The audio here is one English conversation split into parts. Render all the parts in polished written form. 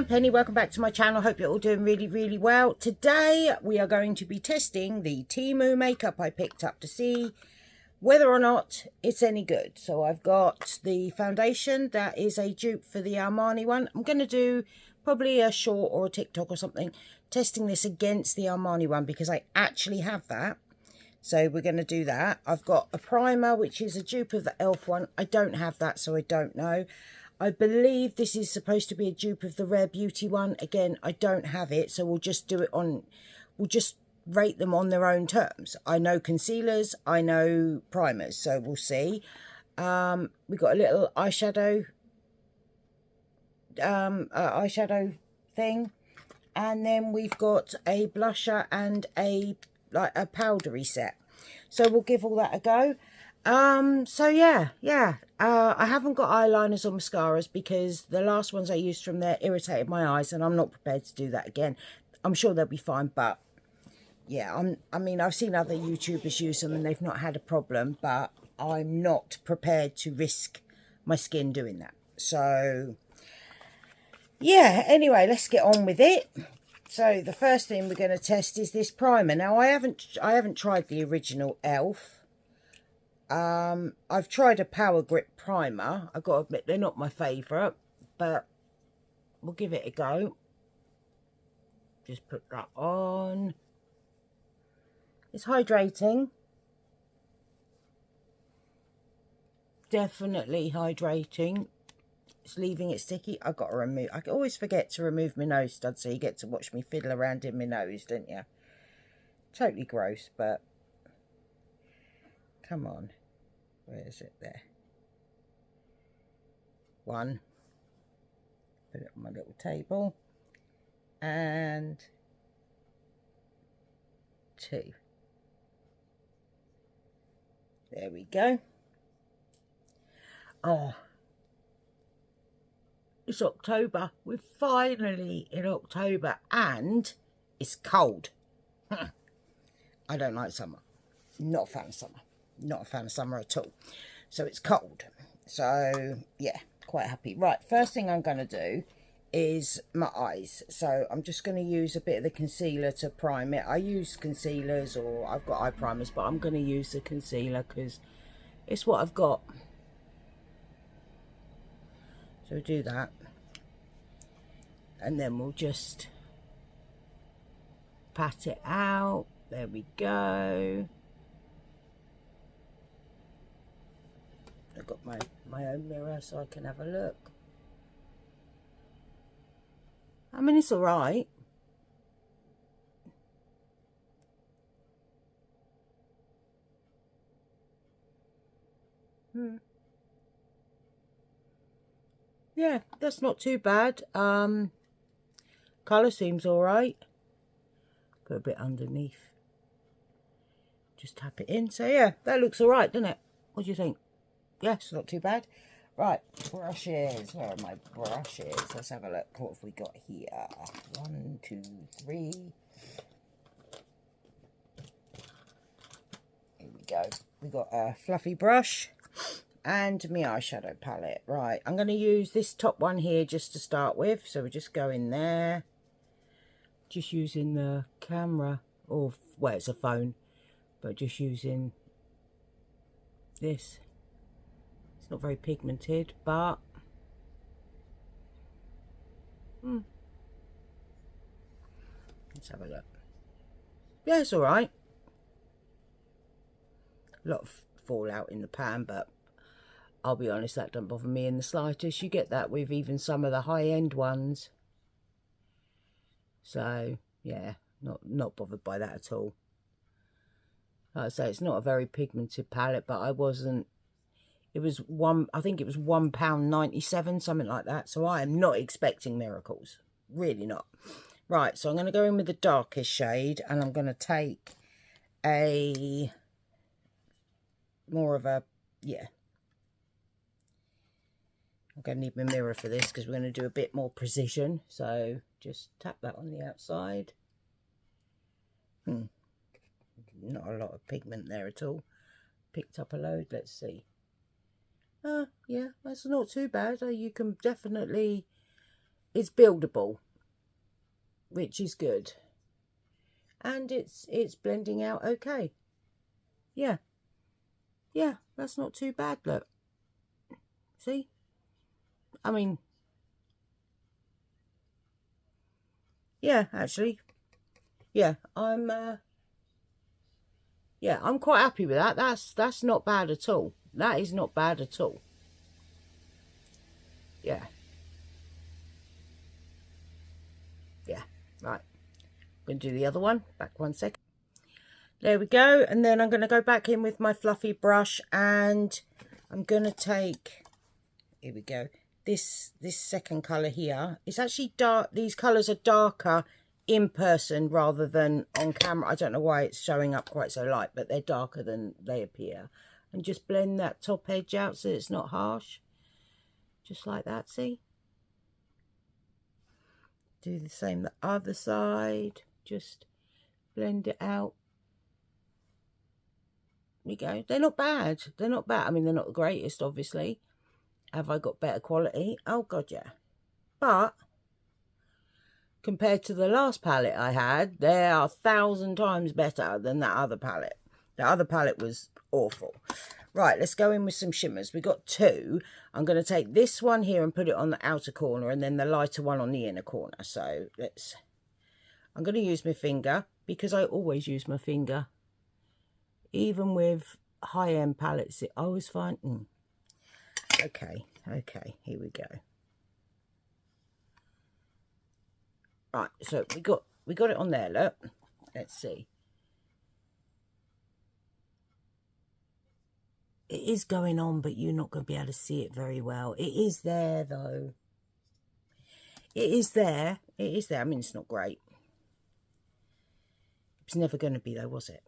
I'm Penny, welcome back to my channel. Hope you're all doing really well. Today we are going to be testing the Temu makeup I picked up to see whether or not it's any good. So I've got the foundation that is a dupe for the Armani one. I'm going to do probably a short or a TikTok or something testing this against the Armani one because I actually have that. So we're going to do that. I've got a primer which is a dupe of the e.l.f. one. I don't have that, so I don't know. I believe this is supposed to be a dupe of the Rare Beauty one. Again, I don't have it, so we'll just do it on, we'll just rate them on their own terms. I know concealers, I know primers, so we'll see. We've got a little eyeshadow, eyeshadow thing, and then we've got a blusher and a powdery set. So we'll give all that a go. So yeah. I haven't got eyeliners or mascaras because the last ones I used from there irritated my eyes, and I'm not prepared to do that again. I'm sure they'll be fine, but yeah, I mean, I've seen other YouTubers use them and they've not had a problem, but I'm not prepared to risk my skin doing that. So yeah, anyway, let's get on with it. So the first thing we're going to test is this primer. Now I haven't tried the original e.l.f. I've tried a Power Grip primer. I've got to admit, they're not my favourite, but we'll give it a go. Just put that on. It's hydrating. Definitely hydrating. It's leaving it sticky. I've got to remove, I always forget to remove my nose stud, so you get to watch me fiddle around in my nose, don't you? Totally gross, but come on. Where is it? There. One. Put it on my little table. And two. There we go. Oh. It's October. We're finally in October and it's cold. I don't like summer. Not a fan of summer. Not a fan of summer at all. So it's cold. So yeah, quite happy. Right, first thing I'm going to do is my eyes. So I'm just going to use a bit of the concealer to prime it. I use concealers, or I've got eye primers, but I'm going to use the concealer because it's what I've got. So do that. And then we'll just pat it out. There we go. I've got my own mirror so I can have a look. I mean, it's all right. Yeah, that's not too bad. Colour seems all right. Put a bit underneath. Just tap it in. So yeah, that looks all right, doesn't it? What do you think? Yes, not too bad. Right, brushes. Where are my brushes? Let's have a look. What have we got here? 1, 2, 3. Here we go. We got a fluffy brush and my eyeshadow palette. Right, I'm going to use this top one here just to start with. So we just go in there. Just using the camera, or well, it's a phone, but just using this. It's not very pigmented, but let's have a look. Yeah, it's all right. A lot of fallout in the pan, but I'll be honest, that don't bother me in the slightest. You get that with even some of the high-end ones. So yeah, not bothered by that at all. Like I say, it's not a very pigmented palette, but I wasn't. It was I think it was £1.97, something like that. So I am not expecting miracles. Really not. Right, so I'm going to go in with the darkest shade, and I'm going to take a more of a, yeah. I'm going to need my mirror for this because we're going to do a bit more precision. So just tap that on the outside. Not a lot of pigment there at all. Picked up a load. Let's see. Yeah, that's not too bad. You can definitely it's buildable, which is good. And it's blending out okay. Yeah. Yeah, that's not too bad, look. See? I mean, yeah, actually. Yeah, I'm quite happy with that. That's not bad at all. That is not bad at all. Yeah. Yeah, right. I'm going to do the other one. Back 1 second. There we go. And then I'm going to go back in with my fluffy brush, and I'm going to take, here we go, this second colour here. It's actually dark. These colours are darker in person rather than on camera. I don't know why it's showing up quite so light, but they're darker than they appear. And just blend that top edge out so it's not harsh. Just like that, see? Do the same the other side. Just blend it out. There we go. They're not bad. They're not bad. I mean, they're not the greatest, obviously. Have I got better quality? Oh, God, yeah. But compared to the last palette I had, they are 1,000 times better than that other palette. The other palette was awful. Right, let's go in with some shimmers. We've got 2. I'm going to take this one here and put it on the outer corner, and then the lighter one on the inner corner. So I'm going to use my finger, because I always use my finger. Even with high-end palettes, I always find... Okay, here we go. Right, so we got it on there, look. Let's see. It is going on, but you're not going to be able to see it very well. It is there, though. It is there. It is there. I mean, it's not great. It's never going to be, though, was it?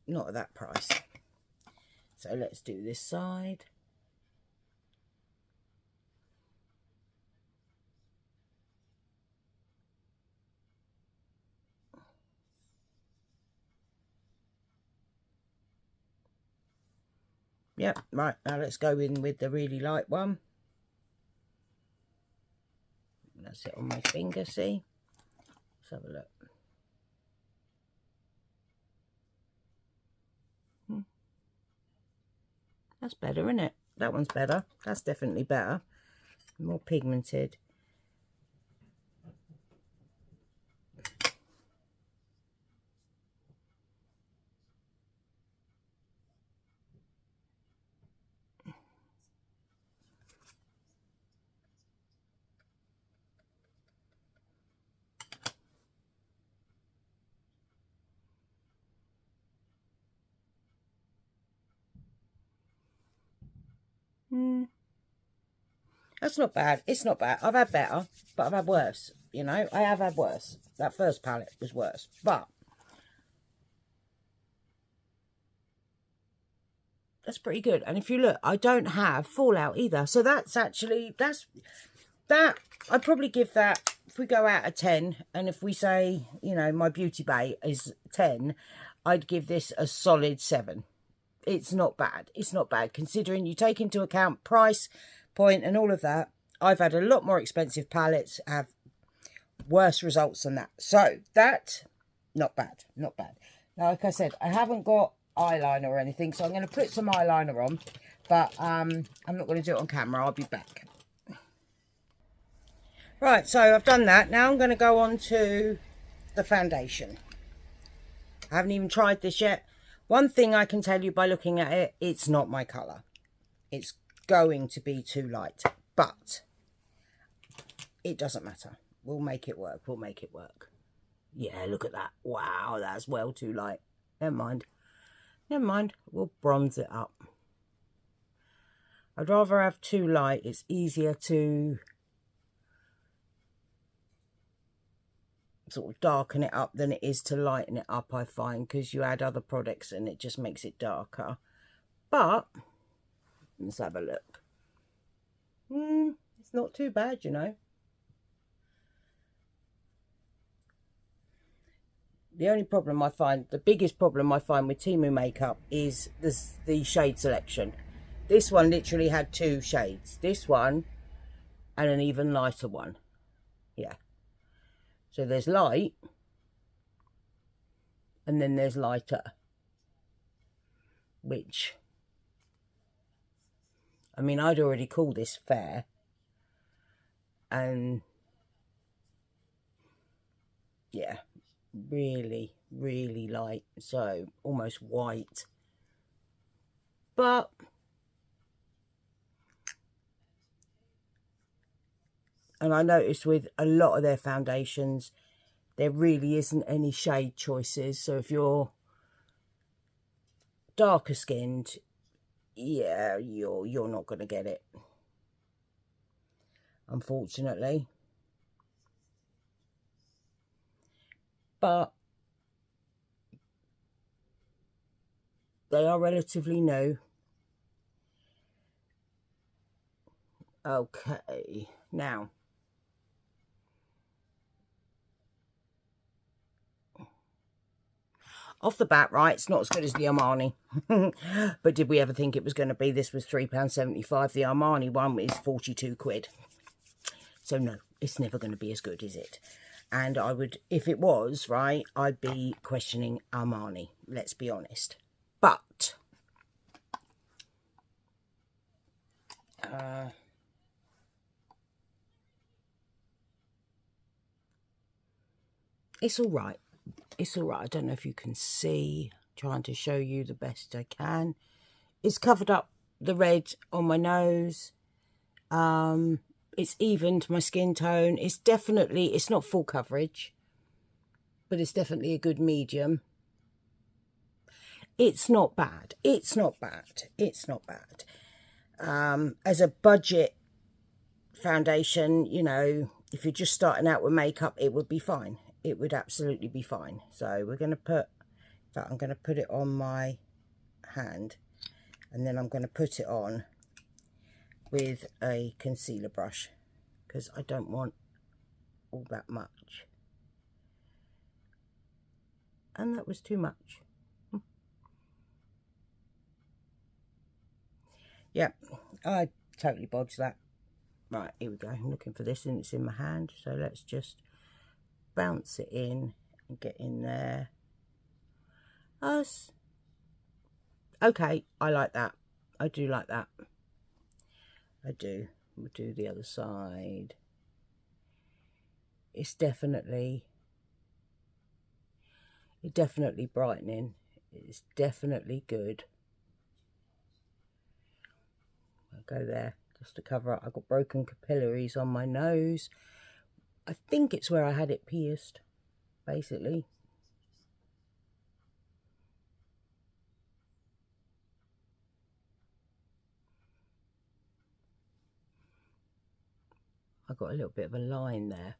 Not at that price. So let's do this side. Yep, right, now let's go in with the really light one. That's it on my finger, see? Let's have a look. That's better, isn't it? That one's better. That's definitely better. More pigmented. That's not bad. It's not bad. I've had better, but I've had worse. You know, I have had worse. That first palette was worse, but that's pretty good. And if you look, I don't have fallout either. So that's actually, that, I'd probably give that, if we go out of 10, and if we say, you know, my Beauty Bay is 10, I'd give this a solid 7. It's not bad. It's not bad, considering you take into account price point and all of that. I've had a lot more expensive palettes have worse results than that. So that, not bad, not bad. Now, like I said, I haven't got eyeliner or anything, so I'm going to put some eyeliner on, but I'm not going to do it on camera. I'll be back. Right, so I've done that. Now I'm going to go on to the foundation. I haven't even tried this yet. One thing I can tell you by looking at it, it's not my colour. It's going to be too light, but it doesn't matter. We'll make it work. We'll make it work. Yeah, look at that. Wow, that's well too light. Never mind. Never mind. We'll bronze it up. I'd rather have too light. It's easier to sort of darken it up than it is to lighten it up, I find, because you add other products and it just makes it darker. But let's have a look. It's not too bad, you know. The only problem I find, the biggest problem I find with Temu makeup is the shade selection. This one literally had 2 shades. This one and an even lighter one. Yeah. So there's light, and then there's lighter, which, I mean, I'd already called this fair, and yeah, really, really light, so almost white. But and I noticed with a lot of their foundations, there really isn't any shade choices. So if you're darker skinned, yeah, you're not going to get it, unfortunately. But they are relatively new. Okay, now off the bat, right, it's not as good as the Armani. But did we ever think it was going to be? This was £3.75. The Armani one is 42 quid. So no, it's never going to be as good, is it? And I would, if it was, right, I'd be questioning Armani, let's be honest. But it's all right. It's all right. I don't know if you can see. Trying to show you the best I can. It's covered up the red on my nose. It's evened my skin tone. It's definitely, it's not full coverage, but it's definitely a good medium. It's not bad. It's not bad. It's not bad. As a budget foundation, you know, if you're just starting out with makeup, it would be fine. It would absolutely be fine. So we're going to put, in fact, I'm going to put it on my hand, and then I'm going to put it on with a concealer brush, because I don't want all that much. And that was too much. Yep, I totally bodged that. Right, here we go. I'm looking for this and it's in my hand. So let's just bounce it in and get in there. Us. Okay, I like that. I do like that. I do. We'll do the other side. It's definitely brightening. It's definitely good. I'll go there just to cover up. I've got broken capillaries on my nose. I think it's where I had it pierced, basically. I've got a little bit of a line there.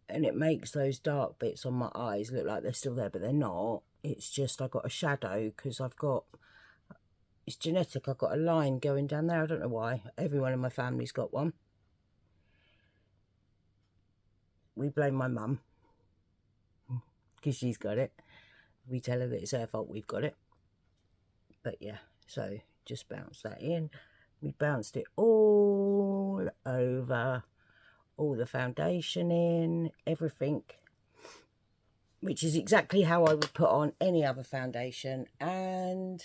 And it makes those dark bits on my eyes look like they're still there, but they're not. It's just I got a shadow because I've got, it's genetic. I've got a line going down there. I don't know why. Everyone in my family's got one. We blame my mum because she's got it. We tell her that it's her fault we've got it. But yeah, so just bounce that in. We bounced it all over, all the foundation in, everything, which is exactly how I would put on any other foundation. And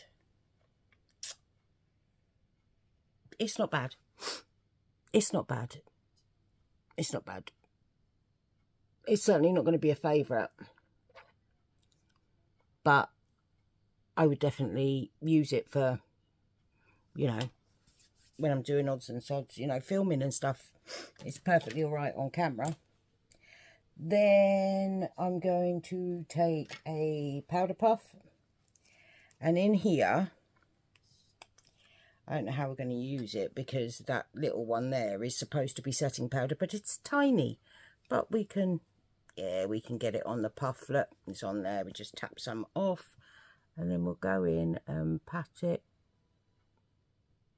it's not bad. It's not bad. It's not bad. It's certainly not going to be a favourite, but I would definitely use it for, you know, when I'm doing odds and sods, you know, filming and stuff. It's perfectly all right on camera. Then I'm going to take a powder puff, and in here, I don't know how we're going to use it because that little one there is supposed to be setting powder, but it's tiny. But we can, yeah, we can get it on the puff. Look, it's on there. We just tap some off, and then we'll go in and pat it.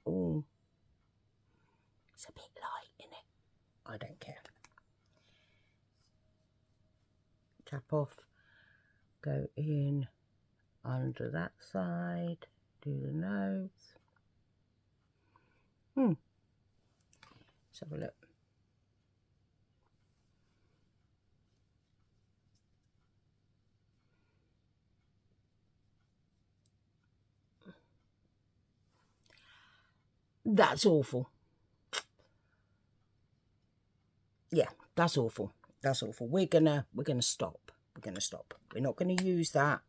Oh, it's a bit light, isn't it? I don't care. Tap off, go in under that side, do the nose. Let's have a look. That's awful. Yeah, that's awful. That's awful. We're gonna stop. We're gonna stop. We're not gonna use that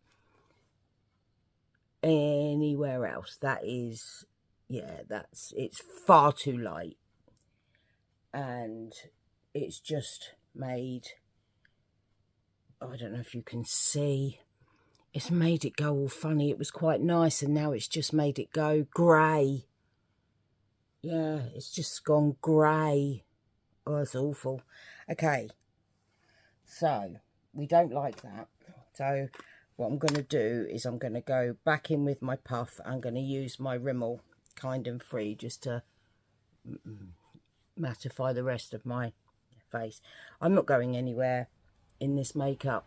anywhere else. That is, yeah, it's far too light, and it's just made, I don't know if you can see, it's made it go all funny. It was quite nice, and now it's just made it go grey. Yeah, it's just gone grey. Oh, it's awful. Okay, so we don't like that. So what I'm going to do is I'm going to go back in with my puff. I'm going to use my Rimmel Kind and Free just to mattify the rest of my face. I'm not going anywhere in this makeup,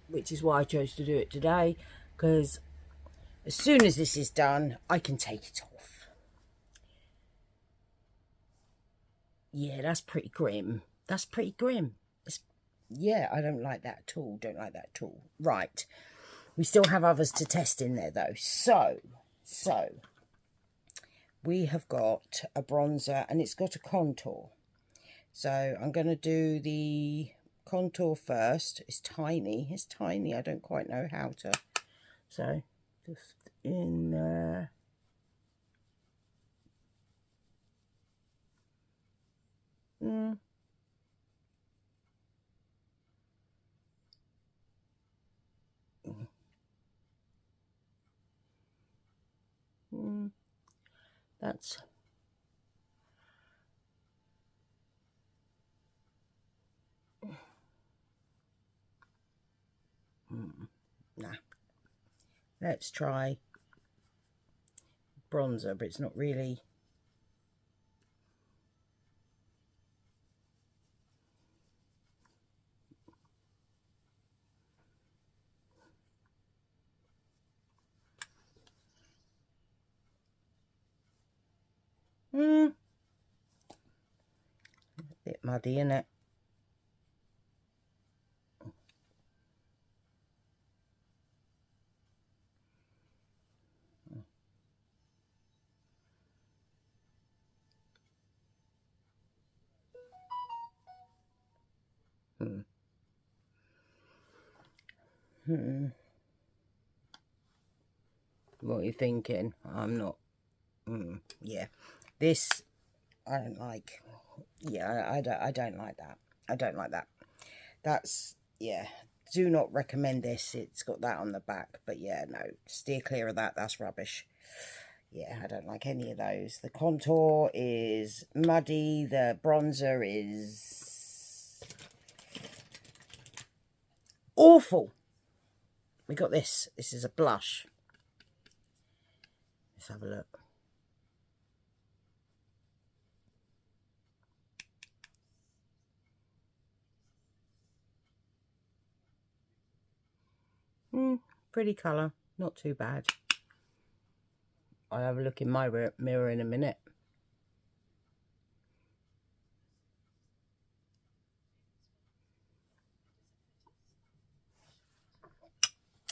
which is why I chose to do it today, because as soon as this is done, I can take it off. Yeah, that's pretty grim. That's pretty grim. Yeah, I don't like that at all. Don't like that at all. Right. We still have others to test in there, though. So, we have got a bronzer, and it's got a contour. So, I'm going to do the contour first. It's tiny. It's tiny. I don't quite know how to. So, just in there. That's nah. Let's try bronzer, but it's not really. A bit muddy, isn't it? What are you thinking? I'm not. Yeah, this I don't like. Yeah, I don't like that. I don't like that. That's, yeah. Do not recommend this. It's got that on the back, but yeah, no, steer clear of that. That's rubbish. Yeah, I don't like any of those. The contour is muddy. The bronzer is awful. We got this. This is a blush. Let's have a look. Pretty colour. Not too bad. I'll have a look in my mirror in a minute.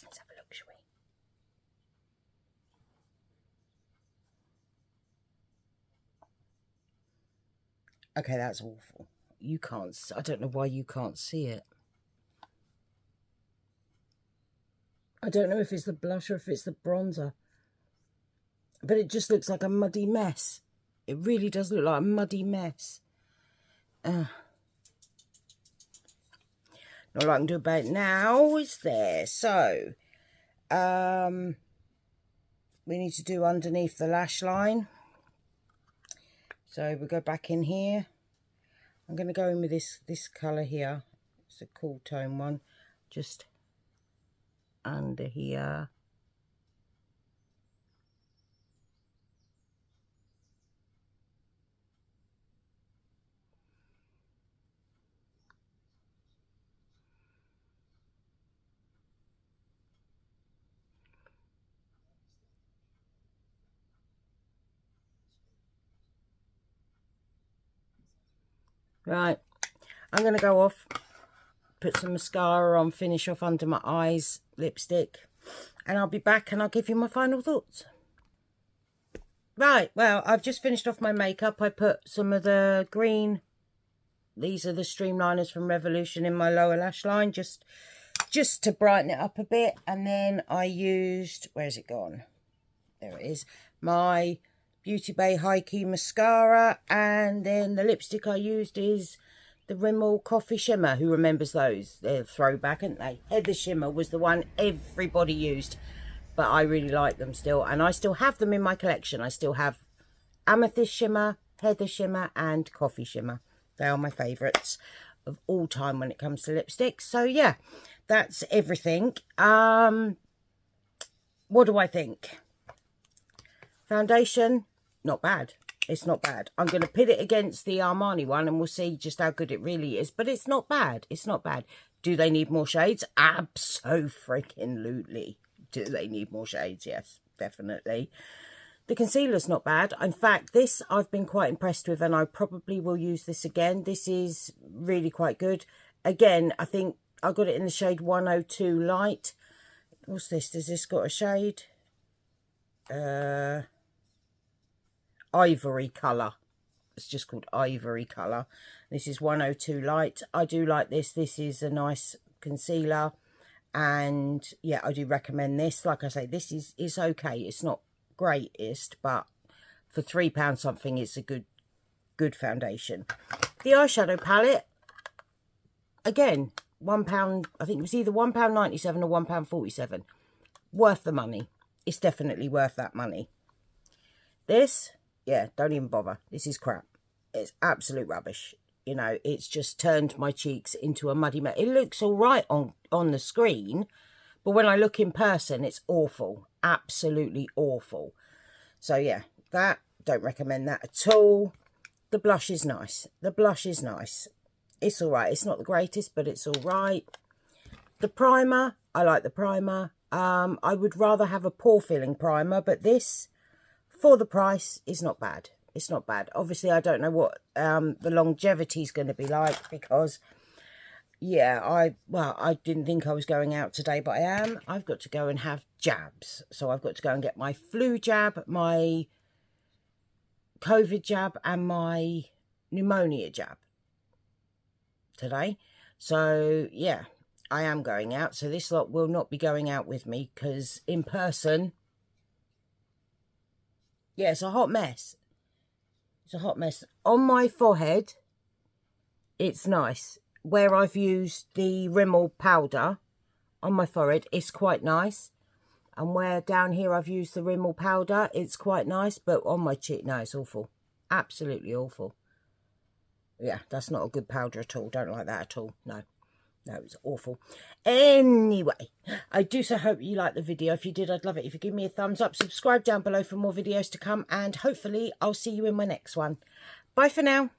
Let's have a look, shall we? Okay, that's awful. You can't. I don't know why you can't see it. I don't know if it's the blush or if it's the bronzer. But it just looks like a muddy mess. It really does look like a muddy mess. Not a lot I can do about it now, is there? So, we need to do underneath the lash line. So we go back in here. I'm going to go in with this colour here. It's a cool tone one. Just under here. Right, I'm going to go off, put some mascara on, finish off under my eyes, lipstick, and I'll be back and I'll give you my final thoughts. Right, well, I've just finished off my makeup. I put some of the green, these are the streamliners from Revolution, in my lower lash line, just to brighten it up a bit. And then I used, where's it gone? There it is. My Beauty Bay High Key Mascara. And then the lipstick I used is the Rimmel Coffee Shimmer. Who remembers those? They're a throwback, aren't they? Heather Shimmer was the one everybody used. But I really like them still. And I still have them in my collection. I still have Amethyst Shimmer, Heather Shimmer, and Coffee Shimmer. They are my favourites of all time when it comes to lipsticks. So, yeah, that's everything. What do I think? Foundation, not bad. It's not bad. I'm going to pit it against the Armani one and we'll see just how good it really is. But it's not bad. It's not bad. Do they need more shades? Abso-freaking-lutely. Do they need more shades? Yes, definitely. The concealer's not bad. In fact, this I've been quite impressed with and I probably will use this again. This is really quite good. Again, I think I got it in the shade 102 Light. What's this? Has this got a shade? Ivory colour. It's just called Ivory colour. This is 102 Light. I do like this. This is a nice concealer. And yeah, I do recommend this. Like I say, this is okay. It's not greatest, but for £3 something, it's a good foundation. The eyeshadow palette, again, £1. I think it was either £1.97 or £1.47. Worth the money. It's definitely worth that money. This, yeah, don't even bother. This is crap. It's absolute rubbish. You know, it's just turned my cheeks into a muddy mess. It looks all right on the screen, but when I look in person, it's awful. Absolutely awful. So, yeah, that, don't recommend that at all. The blush is nice. The blush is nice. It's all right. It's not the greatest, but it's all right. The primer, I like the primer. I would rather have a pore-filling primer, but this, for the price, is not bad. It's not bad. Obviously, I don't know what the longevity is going to be like because, yeah, I didn't think I was going out today, but I am. I've got to go and have jabs. So I've got to go and get my flu jab, my COVID jab, and my pneumonia jab today. So, yeah, I am going out. So this lot will not be going out with me because in person, yeah, it's a hot mess. It's a hot mess. On my forehead, it's nice. Where I've used the Rimmel powder on my forehead, it's quite nice. And where down here I've used the Rimmel powder, it's quite nice. But on my cheek, no, it's awful. Absolutely awful. Yeah, that's not a good powder at all. Don't like that at all. No. No, it's awful. Anyway, I do so hope you liked the video. If you did, I'd love it if you give me a thumbs up. Subscribe down below for more videos to come. And hopefully, I'll see you in my next one. Bye for now.